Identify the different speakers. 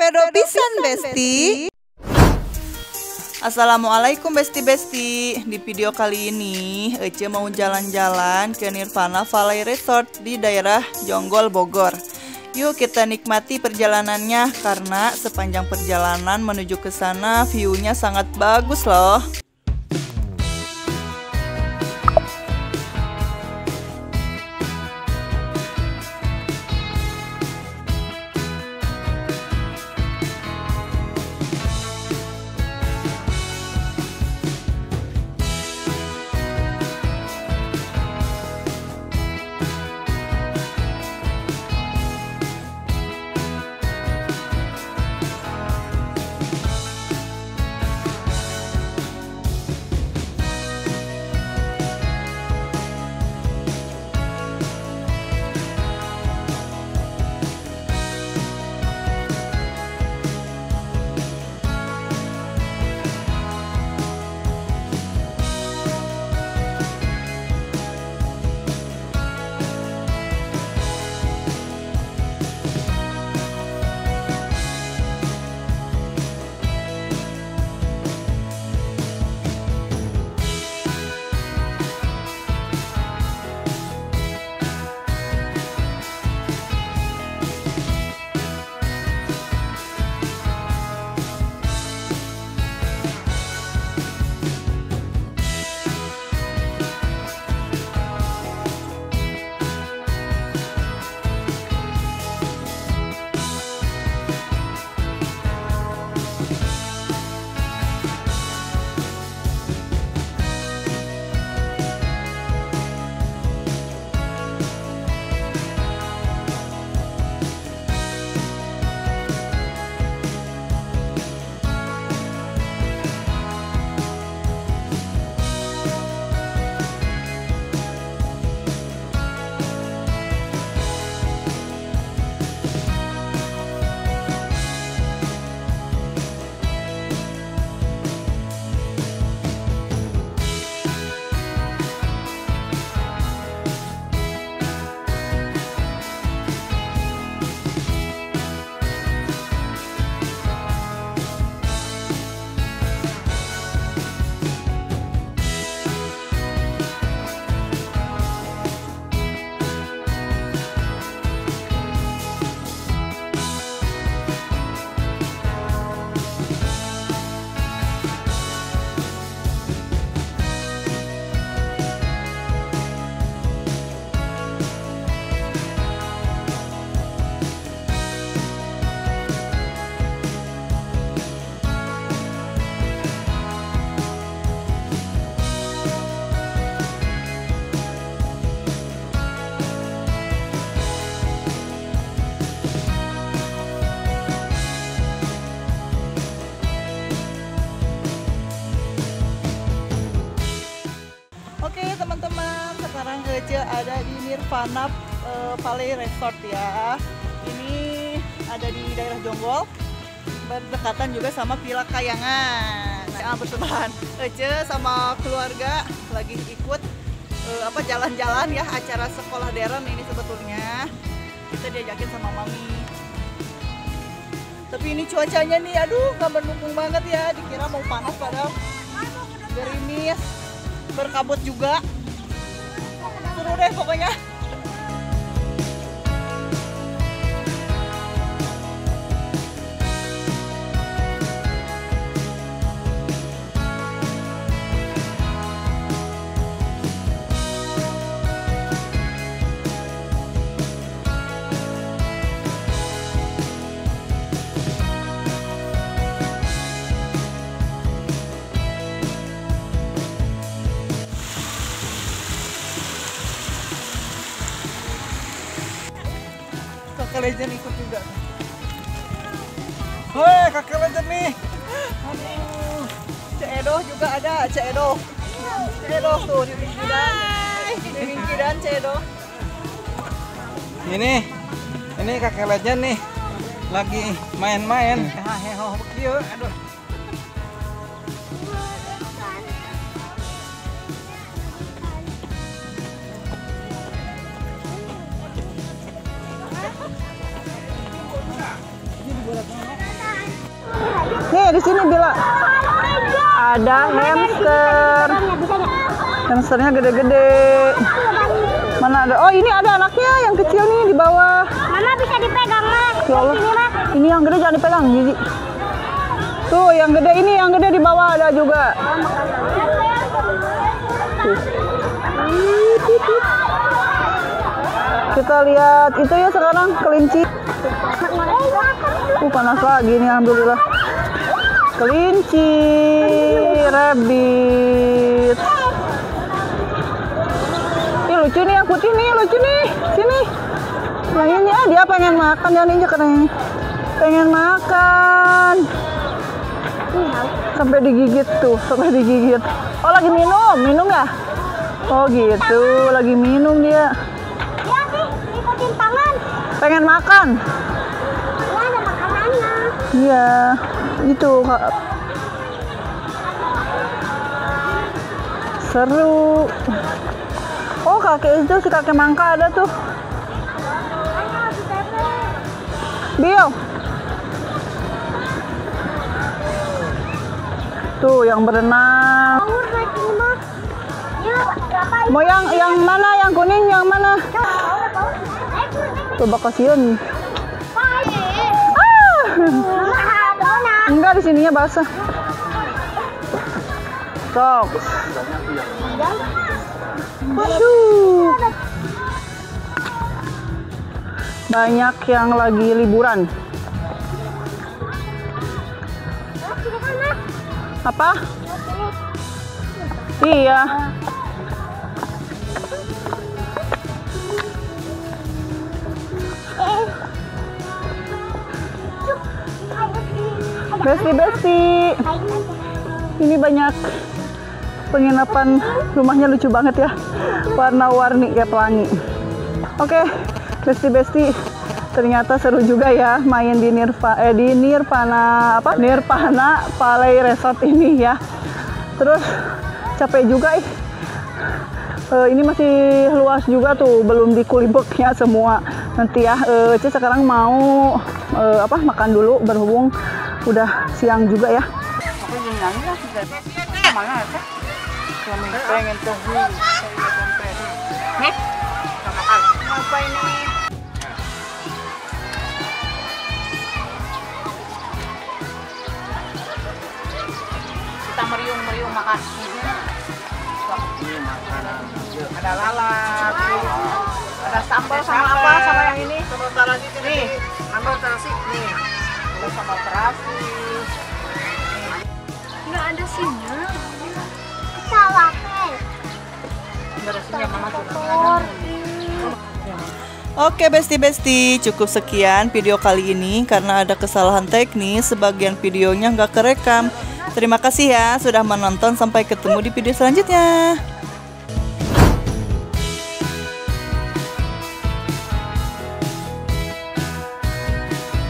Speaker 1: Pedo pisan Besti. Assalamualaikum Besti-Besti. Di video kali ini Ece mau jalan-jalan ke Nirvana Valley Resort di daerah Jonggol, Bogor. Yuk kita nikmati perjalanannya karena sepanjang perjalanan menuju ke sana view-nya sangat bagus loh. Oke teman-teman, sekarang Ece ada di Nirvana Valley Resort ya. Ini ada di daerah Jonggol, berdekatan juga sama Villa Kayangan. Nah, bersebelahan Ece sama keluarga lagi ikut jalan-jalan ya, acara sekolah deren ini sebetulnya. Kita diajakin sama mami. Tapi ini cuacanya nih, aduh nggak mendukung banget ya. Dikira mau panas padahal gerimis, berkabut juga. Seru deh pokoknya. Kakak Legend ikut juga. Woi, Kakak Legend nih. Aduh. Cek Edo juga ada, Cek Edo. Cek Edo tuh di pinggiran. Di pinggiran Cek Edo.
Speaker 2: Ini Kakak Legend nih. Lagi main-main. Hehehe, kieu. Aduh. Ini dibolak-balik.
Speaker 1: Nih di sini Bila. Ada hamster. Hamsternya gede-gede. Mana ada? Oh, ini ada anaknya yang kecil nih di bawah.
Speaker 3: Mama bisa dipegang, Mas.
Speaker 1: Ya Allah. Ini yang gede jangan dipegang, Gigi. Tuh, yang gede ini, yang gede di bawah ada juga. Tuh. Kita lihat itu ya sekarang kelinci. Panas lagi nih, alhamdulillah. Kelinci, rabbit. Ini lucu nih yang putih nih, lucu nih. Sini. Yang ini dia pengen makan, dia injek katanya. Pengen makan. Sampai digigit tuh, sampai digigit. Oh, lagi minum ya? Oh gitu, lagi minum dia.
Speaker 3: Iya sih, ikutin tangan.
Speaker 1: Pengen makan.
Speaker 3: Ya, ada makanannya.
Speaker 1: Iya, itu Kak. Seru. Oh, kakek itu si kakek mangka ada tuh. Bill. Tuh yang berenang. Mau yang mana? Yang kuning yang mana? Coba kasihan. Enggak, di sininya basah. Sok. Banyak yang lagi liburan. Apa? Iya. Besti. Ini banyak penginapan, rumahnya lucu banget ya. Warna-warni kayak pelangi. Oke, besti. Ternyata seru juga ya main di Nirvana Valley Resort ini ya. Terus capek juga ini masih luas juga tuh, belum dikulibeknya semua. Nanti ya Cek sekarang mau makan dulu, berhubung udah siang juga ya.
Speaker 2: Pengen tuh.
Speaker 1: Apa ini?
Speaker 2: Kita meriung makan. Ada lalap,
Speaker 1: Ada sambal sama apa? Sama yang ini?
Speaker 2: Sambal terasi
Speaker 1: Nih.
Speaker 2: Sambal terasi nih.
Speaker 1: Ada sambal terasi.
Speaker 3: Nggak ada sinyal. Salah,
Speaker 1: Oke besti, cukup sekian video kali ini. Karena ada kesalahan teknis, sebagian videonya nggak kerekam. Terima kasih ya sudah menonton, sampai ketemu di video selanjutnya.